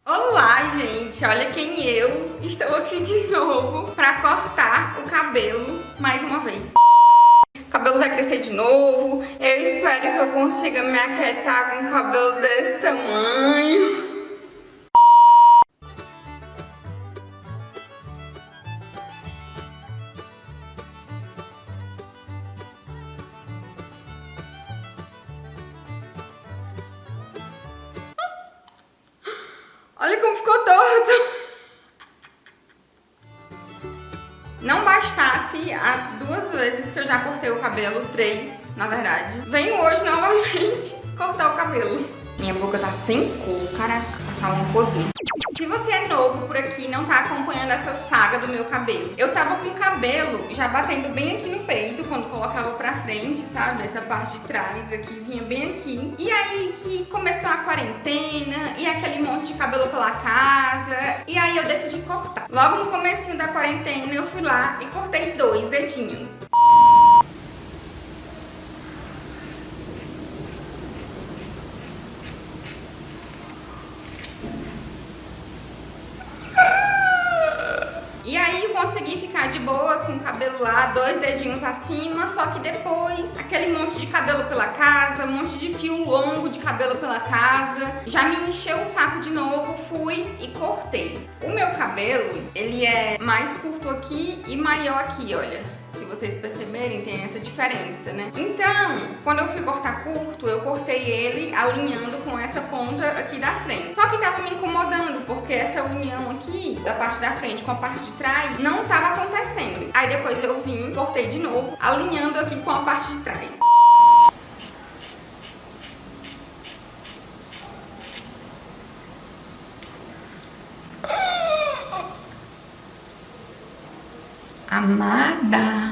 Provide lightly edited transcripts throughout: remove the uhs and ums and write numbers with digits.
Olá, gente! Olha quem eu estou aqui de novo para cortar o cabelo mais uma vez. O cabelo vai crescer de novo. Eu espero que eu consiga me aquietar com um cabelo desse tamanho. Olha como ficou torto. Não bastasse as 2 vezes que eu já cortei o cabelo, 3 na verdade, venho hoje novamente cortar o cabelo. Minha boca tá sem cor, caraca, passar uma corzinha. Se você é novo por aqui e não tá acompanhando essa saga do meu cabelo, eu tava com o cabelo já batendo bem aqui no peito quando colocava pra frente, sabe? Essa parte de trás aqui, vinha bem aqui. E aí que começou a quarentena e aquele monte de cabelo pela casa, e aí eu decidi cortar. Logo no comecinho da quarentena eu fui lá e cortei 2 dedinhos. E aí eu consegui ficar de boas com o cabelo lá, 2 dedinhos acima, só que depois aquele monte de cabelo pela casa, um monte de fio longo de cabelo pela casa, já me encheu o saco de novo, fui e cortei. O meu cabelo, ele é mais curto aqui e maior aqui, olha. Se vocês perceberem, tem essa diferença, né? Então, quando eu fui cortar curto, eu cortei ele alinhando com essa ponta aqui da frente. Só que tava me incomodando, porque essa união aqui, da parte da frente com a parte de trás, não tava acontecendo. Aí depois eu vim, cortei de novo, alinhando aqui com a parte de trás. Amada.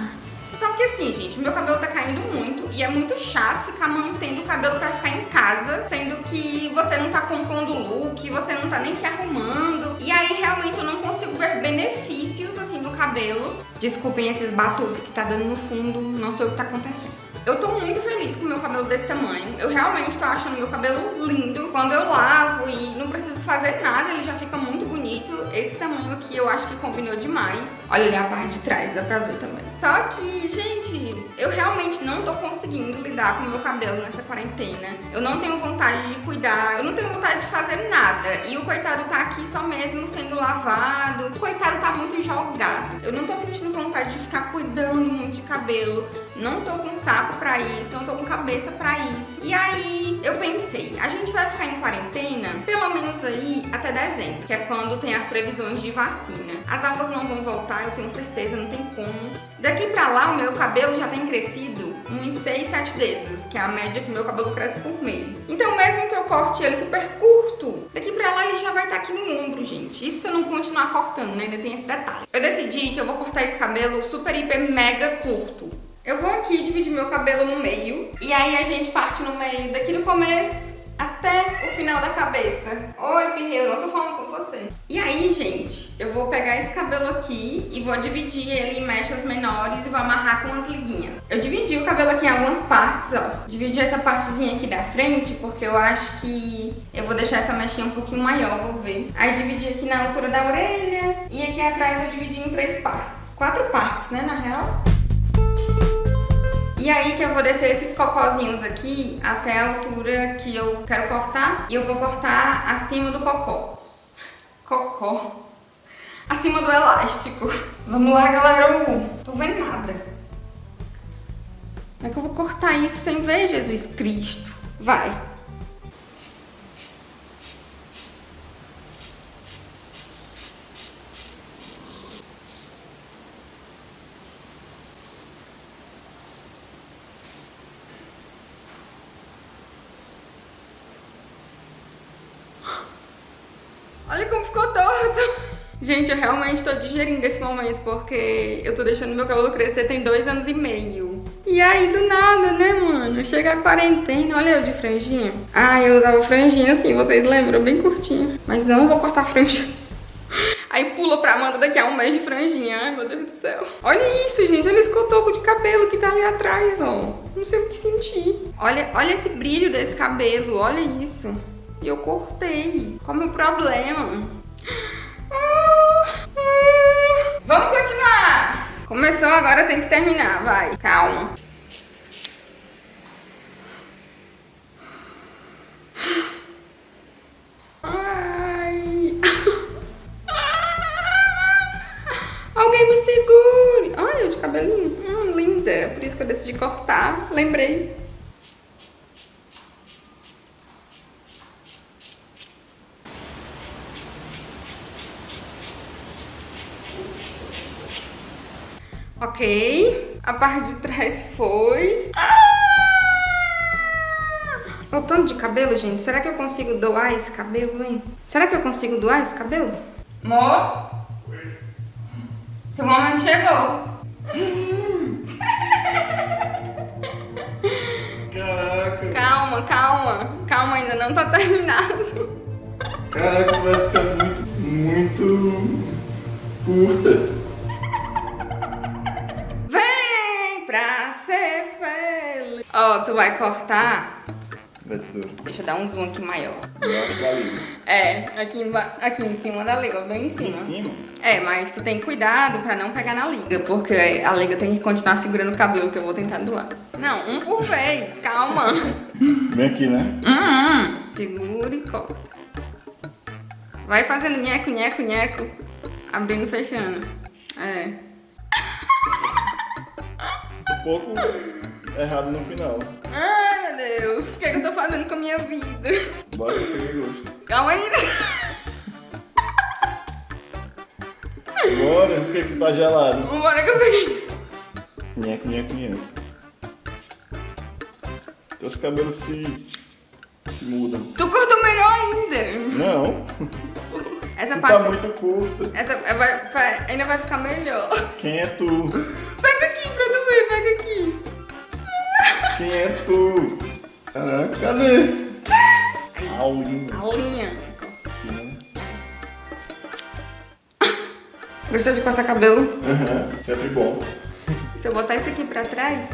Só que assim, gente, meu cabelo tá caindo muito e é muito chato ficar mantendo o cabelo pra ficar em casa, sendo que você não tá compondo look, você não tá nem se arrumando. E aí realmente eu não consigo ver benefícios assim no cabelo. Desculpem esses batuques que tá dando no fundo, não sei o que tá acontecendo. Eu tô muito feliz com o meu cabelo desse tamanho. Eu realmente tô achando meu cabelo lindo. Quando eu lavo e não preciso fazer nada, ele já fica muito bonito. Esse tamanho aqui eu acho que combinou demais. Olha ali a parte de trás, dá pra ver também. Só que, gente, eu realmente não tô conseguindo lidar com o meu cabelo nessa quarentena. Eu não tenho vontade de cuidar, eu não tenho vontade de fazer nada. E o coitado tá aqui só mesmo sendo lavado. O coitado tá muito jogado. Eu não tô sentindo vontade de ficar cuidando muito de cabelo. Não tô com saco pra isso, não tô com cabeça pra isso. E aí eu pensei, a gente vai ficar em quarentena pelo menos aí até dezembro, que é quando tem as previsões de vacina. As aulas não vão voltar, eu tenho certeza, não tem como. Daqui pra lá o meu cabelo já tem crescido uns 6, 7 dedos, que é a média que o meu cabelo cresce por mês. Então mesmo que eu corte ele super curto, daqui pra lá ele já vai estar aqui no ombro, gente. Isso se eu não continuar cortando, né? Ainda tem esse detalhe. Eu decidi que eu vou cortar esse cabelo super, hiper, mega curto. Eu vou aqui dividir meu cabelo no meio e aí a gente parte no meio daqui no começo até o final da cabeça. Oi, Pirreu, não tô falando com você. E aí, gente, eu vou pegar esse cabelo aqui e vou dividir ele em mechas menores e vou amarrar com as liguinhas. Eu dividi o cabelo aqui em algumas partes, ó. Dividi essa partezinha aqui da frente porque eu acho que eu vou deixar essa mechinha um pouquinho maior, vou ver. Aí dividi aqui na altura da orelha e aqui atrás eu dividi em 3 partes. 4 partes, né, na real. E aí que eu vou descer esses cocózinhos aqui até a altura que eu quero cortar. E eu vou cortar acima do cocó. Cocó. Acima do elástico. Vamos lá, galera. Tô vendo nada. Como é que eu vou cortar isso sem ver, Jesus Cristo? Vai. Olha como ficou torto. Gente, eu realmente tô digerindo esse momento porque eu tô deixando meu cabelo crescer tem 2 anos e meio. E aí, do nada, né, mano? Chega a quarentena, olha eu de franjinha. Ah, eu usava franjinha assim, vocês lembram? Bem curtinha. Mas não vou cortar franjinha. Aí pula pra Amanda daqui a um mês de franjinha. Ai, meu Deus do céu. Olha isso, gente. Olha esse cotoco de cabelo que tá ali atrás, ó. Não sei o que sentir. Olha esse brilho desse cabelo. Olha isso. E eu cortei. Qual é o meu problema? Vamos continuar. Começou, agora tem que terminar. Vai, calma. Ai. Alguém me segure. Ai, eu de cabelinho. Linda. Por isso que eu decidi cortar. Lembrei. Ok, a parte de trás foi. O tanto de cabelo, gente. Será que eu consigo doar esse cabelo, hein? Será que eu consigo doar esse cabelo? Amor? Seu momento chegou. Caraca. Calma, calma. Calma, ainda não tá terminado. Caraca, tu vai ficar muito curta. Pra ser feliz. Ó, tu vai cortar. Da tesoura. Deixa eu dar um zoom aqui maior. Embaixo da língua. É, aqui em cima da liga, bem em cima. Em cima? É, mas tu tem cuidado pra não pegar na liga, porque a liga tem que continuar segurando o cabelo que eu vou tentar doar. Não, um por vez, calma. Vem aqui, né? Segura e corta. Vai fazendo nheco, nheco, nheco. Abrindo e fechando. É. Um pouco errado no final. Ai, meu Deus. O que é que eu tô fazendo com a minha vida? Bora que eu peguei gosto. Calma aí. Bora, por que tu tá gelado? Bora que eu peguei. Nheco, nheco, nheco. Teus cabelos se mudam. Tu cortou melhor ainda. Não, Essa tu parte... tá muito curta. Essa ainda vai ficar melhor. Quem é tu? Pega aqui pra tu ver, pega aqui. Quem é tu? Caraca, cadê? Aulinha. Aulinha. Aqui, né? Gostou de cortar cabelo? Aham, sempre bom. Se eu botar isso aqui pra trás...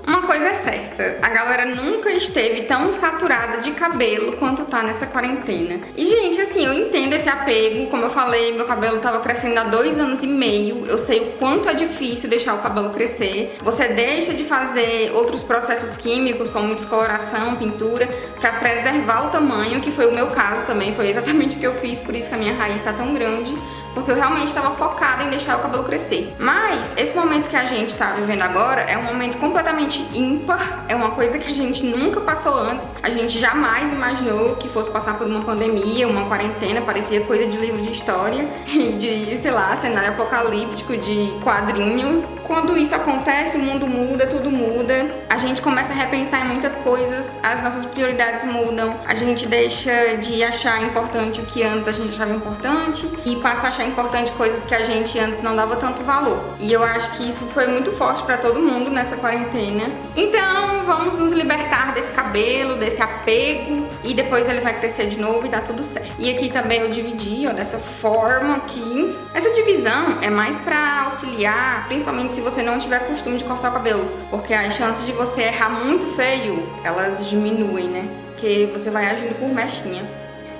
Uma coisa é certa, a galera nunca esteve tão saturada de cabelo quanto tá nessa quarentena. E, gente, assim, eu entendo esse apego. Como eu falei, meu cabelo tava crescendo há 2 anos e meio. Eu sei o quanto é difícil deixar o cabelo crescer. Você deixa de fazer outros processos químicos, como descoloração, pintura, pra preservar o tamanho, que foi o meu caso também. Foi exatamente o que eu fiz, por isso que a minha raiz tá tão grande. Porque eu realmente estava focada em deixar o cabelo crescer. Mas esse momento que a gente tá vivendo agora é um momento completamente ímpar. É uma coisa que a gente nunca passou antes. A gente jamais imaginou que fosse passar por uma pandemia, uma quarentena. Parecia coisa de livro de história e de, sei lá, cenário apocalíptico de quadrinhos. Quando isso acontece, o mundo muda, tudo muda. A gente começa a repensar em muitas coisas. As nossas prioridades mudam. A gente deixa de achar importante o que antes a gente achava importante e passa a achar importante coisas que a gente antes não dava tanto valor. E eu acho que isso foi muito forte pra todo mundo nessa quarentena. Então, vamos nos libertar desse cabelo, desse apego, e depois ele vai crescer de novo e dá tudo certo. E aqui também eu dividi, ó, dessa forma aqui. Essa divisão é mais pra auxiliar, principalmente se você não tiver costume de cortar o cabelo, porque as chances de você errar muito feio, elas diminuem, né? Porque você vai agindo por mechinha.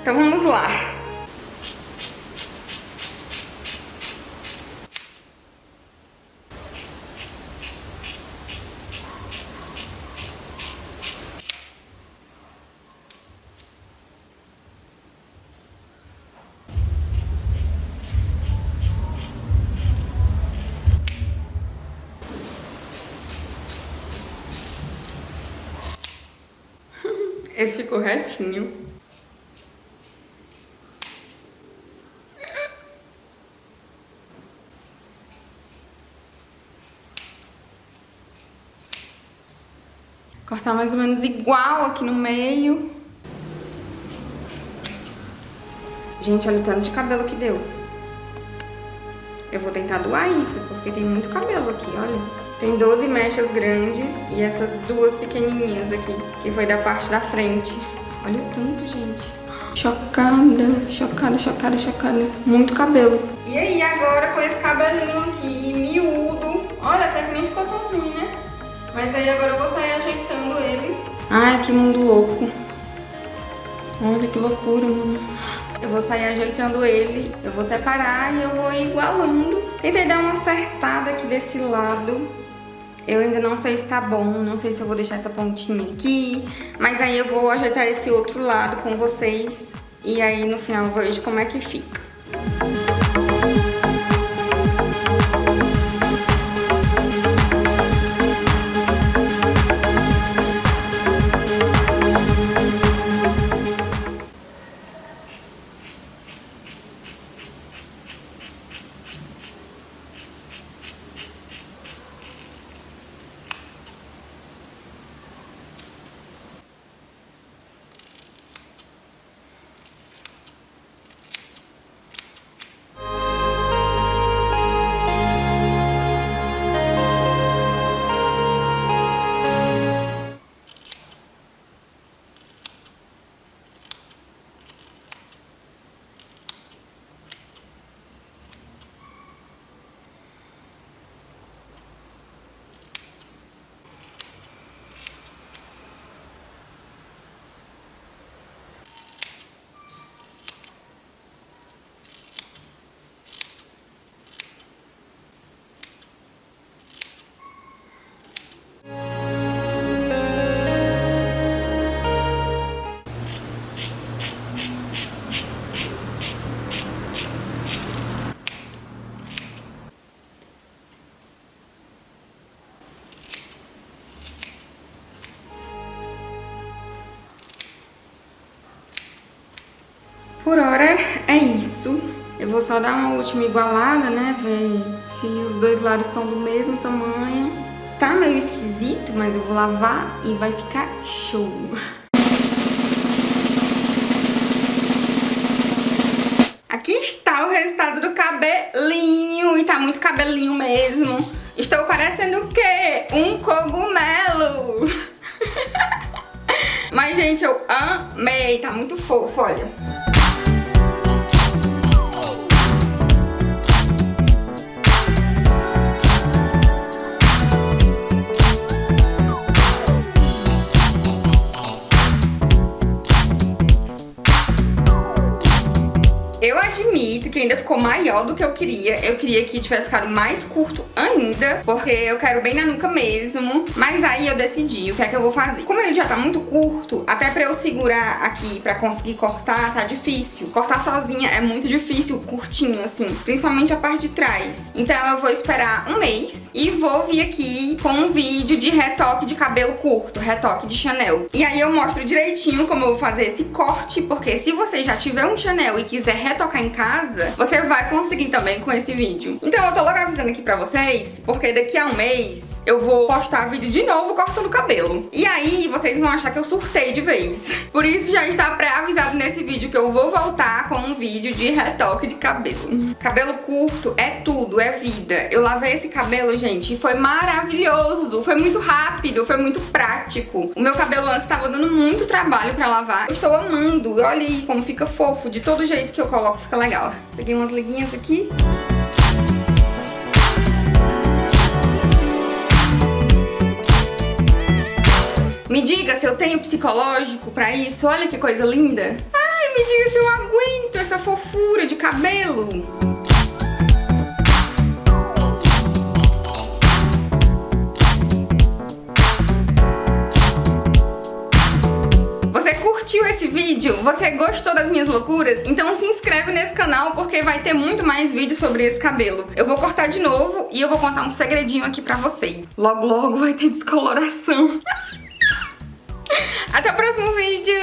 Então vamos lá. Esse ficou retinho. Cortar mais ou menos igual aqui no meio. Gente, olha o tanto de cabelo que deu. Eu vou tentar doar isso, porque tem muito cabelo aqui, olha. Tem 12 mechas grandes e essas 2 pequenininhas aqui, que foi da parte da frente. Olha o tanto, gente. Chocada, chocada, chocada, chocada. Muito cabelo. E aí, agora com esse cabelinho aqui, miúdo. Olha, até que nem ficou tão ruim, né? Mas aí agora eu vou sair ajeitando ele. Ai, que mundo louco. Olha que loucura, mano. Eu vou sair ajeitando ele, eu vou separar e eu vou ir igualando. Tentei dar uma acertada aqui desse lado. Eu ainda não sei se tá bom, não sei se eu vou deixar essa pontinha aqui. Mas aí eu vou ajeitar esse outro lado com vocês. E aí no final eu vejo como é que fica. Por hora é isso. Eu vou só dar uma última igualada, né? Ver se os dois lados estão do mesmo tamanho. Tá meio esquisito, mas eu vou lavar e vai ficar show. Aqui está o resultado do cabelinho. E tá muito cabelinho mesmo. Estou parecendo o quê? Um cogumelo. Mas, gente, eu amei. Tá muito fofo, olha. Eu admito que ainda ficou maior do que eu queria. Eu queria que tivesse ficado mais curto ainda, porque eu quero bem na nuca mesmo. Mas aí eu decidi o que é que eu vou fazer. Como ele já tá muito curto, até pra eu segurar aqui pra conseguir cortar, tá difícil. Cortar sozinha é muito difícil, curtinho assim, principalmente a parte de trás. Então eu vou esperar um mês e vou vir aqui com um vídeo de retoque de cabelo curto, retoque de Chanel. E aí eu mostro direitinho como eu vou fazer esse corte, porque se você já tiver um Chanel e quiser retocar em casa, você vai conseguir também com esse vídeo. Então eu tô logo avisando aqui pra vocês, porque daqui a um mês eu vou postar vídeo de novo cortando o cabelo. E aí vocês vão achar que eu surtei de vez. Por isso já está pré-avisado nesse vídeo que eu vou voltar com um vídeo de retoque de cabelo. Cabelo curto é tudo, é vida. Eu lavei esse cabelo, gente, e foi maravilhoso. Foi muito rápido, foi muito prático. O meu cabelo antes estava dando muito trabalho pra lavar. Eu estou amando. Olha aí como fica fofo. De todo jeito que eu coloco fica legal. Peguei umas liguinhas aqui. Me diga se eu tenho psicológico pra isso. Olha que coisa linda. Ai, me diga se eu aguento essa fofura de cabelo. Você curtiu esse vídeo? Você gostou das minhas loucuras? Então se inscreve nesse canal porque vai ter muito mais vídeos sobre esse cabelo. Eu vou cortar de novo e eu vou contar um segredinho aqui pra vocês. Logo, logo vai ter descoloração. Até o próximo vídeo!